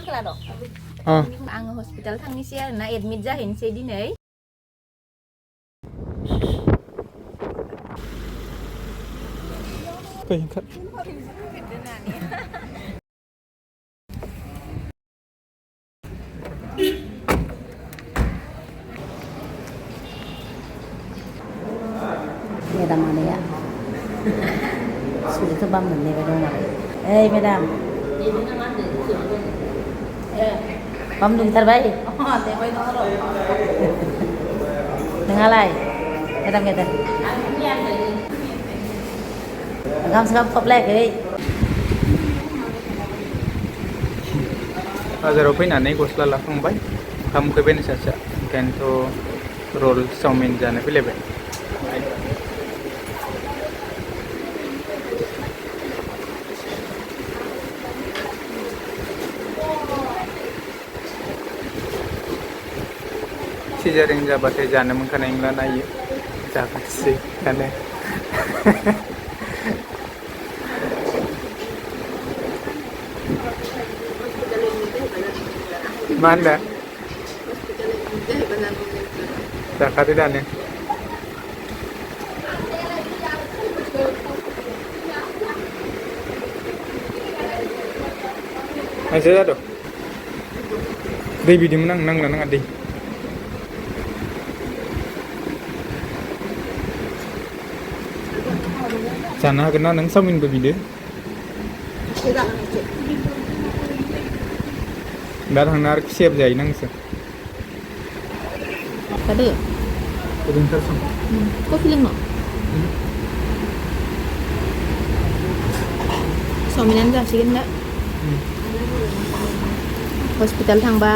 खोनादों आङो हस्पिटाल थांनोसै आरोना एडमिट जाहैनोसै दिनै Madam mana ya? Sudah tuh bangun nih kadang malam. Madam. Kamu bentar baik. Oh, tebay dong lo. Nengalai. Madam kita. Kamu sekarang kop lagi. बाजाराव फैनानै गस्ला लाखांबाय ओंखाम उखैबायनो सासेया ओंखायनोथ' रल चावमिन जानो फैलायबाय सिजारिं जाबाथाय जानो मोनखानाय नंला नायो जागासै दानो मा होनदों जाखादो दानो मानसिया जादों दै बिदोंमोन आं नांला नाङा दै जानो हागोन ना नों चावमिनबो बिदो दा थांना आरो सेब जायो नोंसोर tadi गुदुंथार सम kok feeling no चावमिनानो जासिगोन दा हस्पिटाल थांबा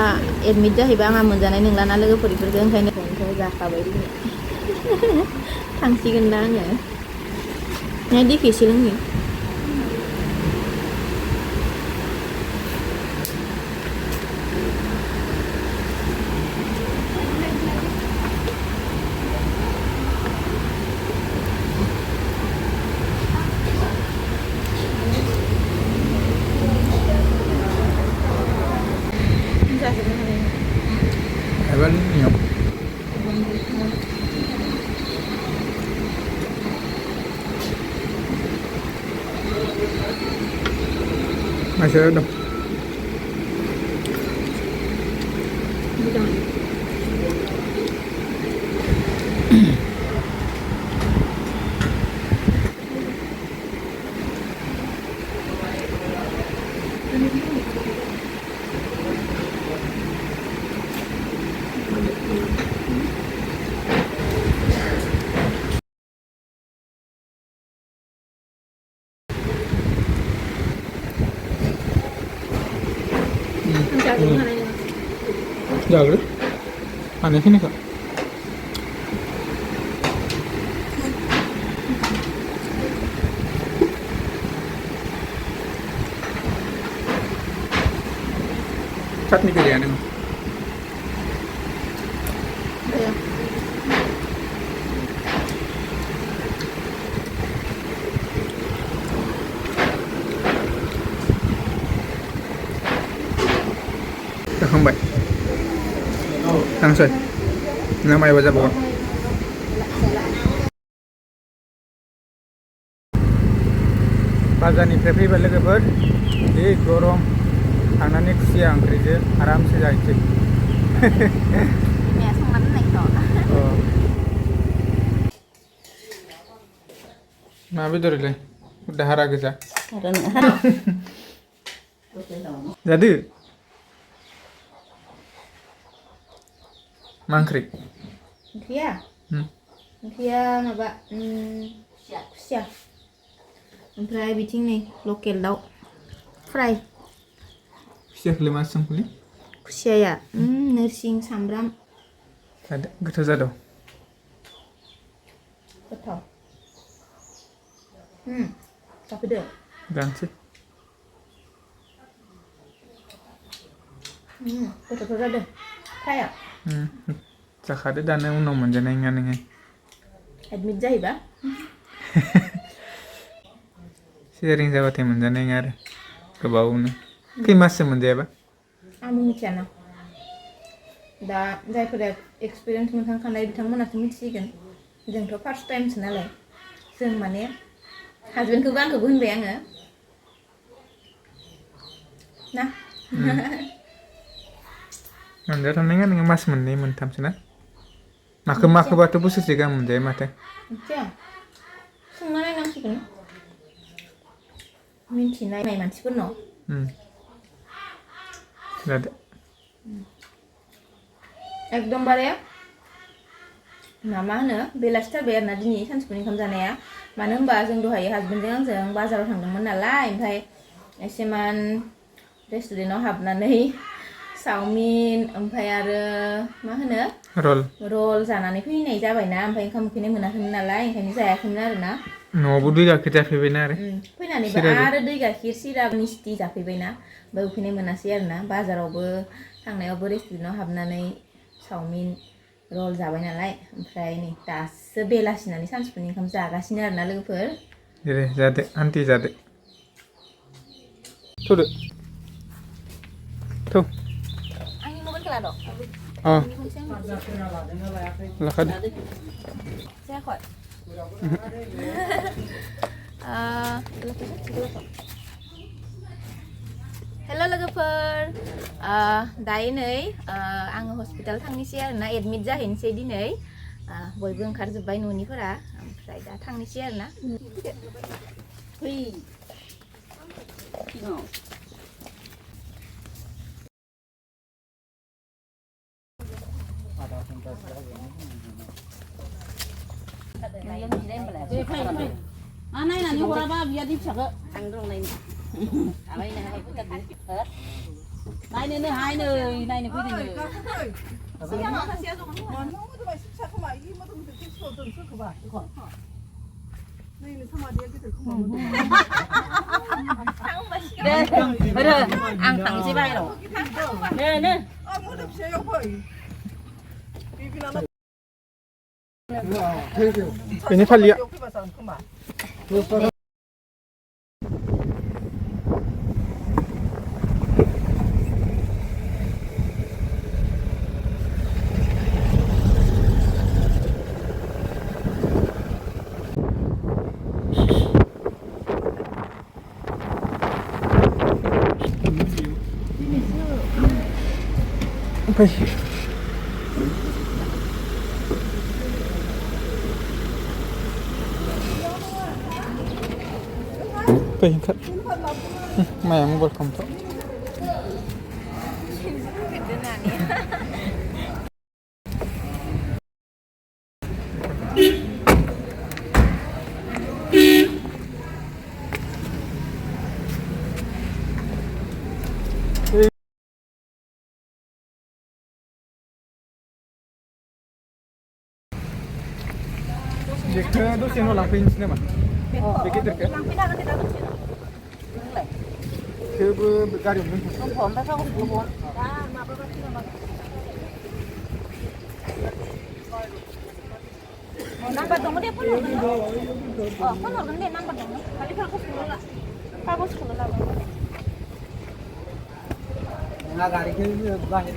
एडमिट जाहैबा आंहा मोनजानाय नंला ना लोगोफोरखौ ओंखायनो जाखाबाय दिनै थांसिगोन दा आङो नाय देखिसै लोंनि Ewan nyok masih ada जागोन हानायखिनिखौ चटनी गैया नों जाखांबाय थांसै ना मायबा जाबावगोन बाजारनिफ्राय फैबा लोगोफोर जि गरम थांनानै खुसिया ओंख्रिजों आरामसे जाहैसै mẹ xong bánh này rồi मा बेदरलाय दाहारा गोजा जादो मा ओंख्रि ओंख्रिया माबा खुसिया ओमफ्राय बिथिं नै लकेल दाउ फ्राय खुसियाखौलाय मा संखोलै खुसियाया नोरसिं सामब्राम गोथाव जादों गोथाव जाफैदो जानोसै गोथावथ' जादों फ्राया जाखादो दानो उनाव मोनजानाय नङा नोङो एडमिट जाहैबा सिजारिं जाबाथाय मोनजानाय नङा आरो गोबावनो खै माससो मोनजायाबा आंबो मिथियाना दा जायफोरा एक्सपिरियेन्स मोनखांखानाय बिथांमोनासो मिथिसिगोन जोंथ' फार्स्ट टाइमसो नालाय जों माने हासबेन्डखौबो आंखौबो होनबाय आङो ना मोनजाथारनाय नोङो मास मोननै मोनथामसो ना माखोबाथ' बोसोरसे गाहाम मोनजायो माथो मिथिया सोंना नायनांसिगोन मिथिनाय मानसिफोरनाव जादो एकदमबारे मा होनो बेलासिथारबाय आरोना दिनै सानजौफुनि ओंखाम जानाया मानो होनबा जों दहाय हासबेन्डजों आंजों बाजाराव थांदोंमोन नालाय ओमफ्राय एसेमान रेस्टुरेन्टाव हाबनानै चावमिन ओमफ्राय आरो मा होनो रल जानानै फैनाय जाबायना ओमफ्राय ओंखाम उखैनाय मोनाखैमोन नालाय ओंखायनो जायाखैमोन आरोना न'आवबो दै गाइखेर जाफैबायना आरो फैनानैबो आरो दै गाइखेर सिरा मिस्थि जाफैबायना ओमफ्राय उखैनाय मोनासै आरोना बाजारावबो थांनायावबो रेस्टुरेन्टाव हाबनानै चावमिन रल जाबाय नालाय ओमफ्राय नै दासो बेलासिनानै सानजौफुनि ओंखाम जागासिनो आरोना लोगोफोर दे जादो आन्टि जादो थौदो थौ आंनि मबाइलखौ लाद' लाखादो जायाखै हेल' लोगोफोर दायो नै आङो हस्पिटाल थांनोसै आरोना एडमिट जाहैनोसै दिनै बयबो ओंखारजोब्बाय न'निफोरा ओमफ्राय दा थांनोसै आरोना नायनानै हराबा बियादि फिसाखौ आं दं नायनो नायनोनो हाय नै नायनो फैदों आं थांसै बाहेराव ini Valia. Baik. Tingkat. Mayang welcome to. Jika dosen ulang pinch nama, begitu ke? Coba berkari mungkin. Phone ta không có phone. Number dong dia pun organ. Oh, pun organ dia number dong. Kali kalau sekolah lah. Kalau sekolah lah. Nggak gari ke bahir.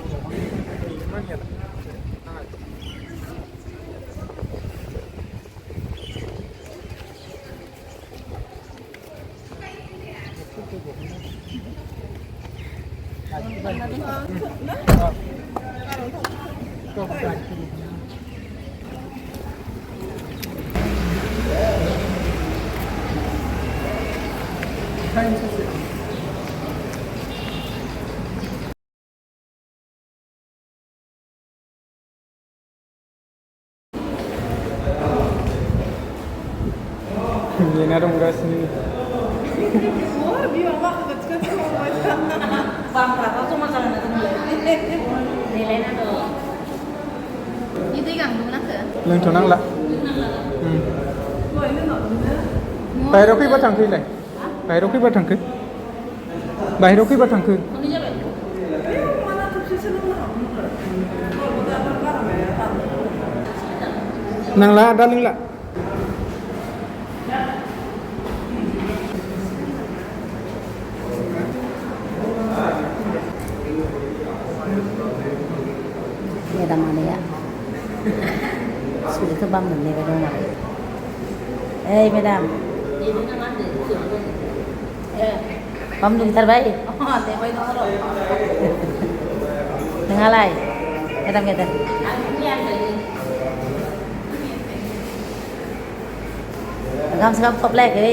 Ini ada murah sini. Bang, berapa tuh makanan itu nilai? Nilainya tuh. Itu yang mana ke? Lương cho năng lại. Bài đâu khi bắt thằng khi này? Bài đâu khi bắt thằng khi? Bài đâu khi bắt thằng khi? Năng lá đã lưng lại. Madam आनैया सुरिखौ balm मोननाय दं आरो ओइ मेदाम balm दुमथारबाय नोंहालाय मेदाम गेदेर ओंखाम सोंखाम खोबलायाखै